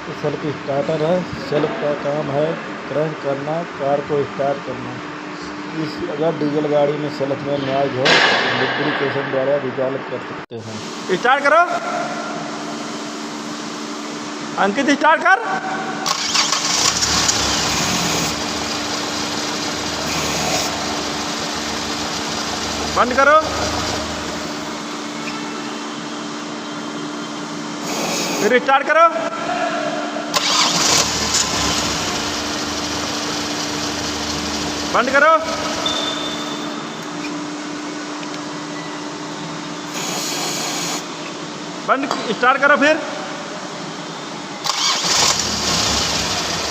तो self starter है। Self का काम है क्रैंक करना, कार को स्टार्ट करना। अगर डीजल गाड़ी में सेल्फ में नॉइज हो तो लुब्रिकेशन द्वारा रिजॉल्व कर सकते हैं। स्टार्ट करो अंकित, स्टार्ट कर। बंद करो। फिर स्टार्ट करो। बंद करो। बंद, स्टार्ट करो फिर।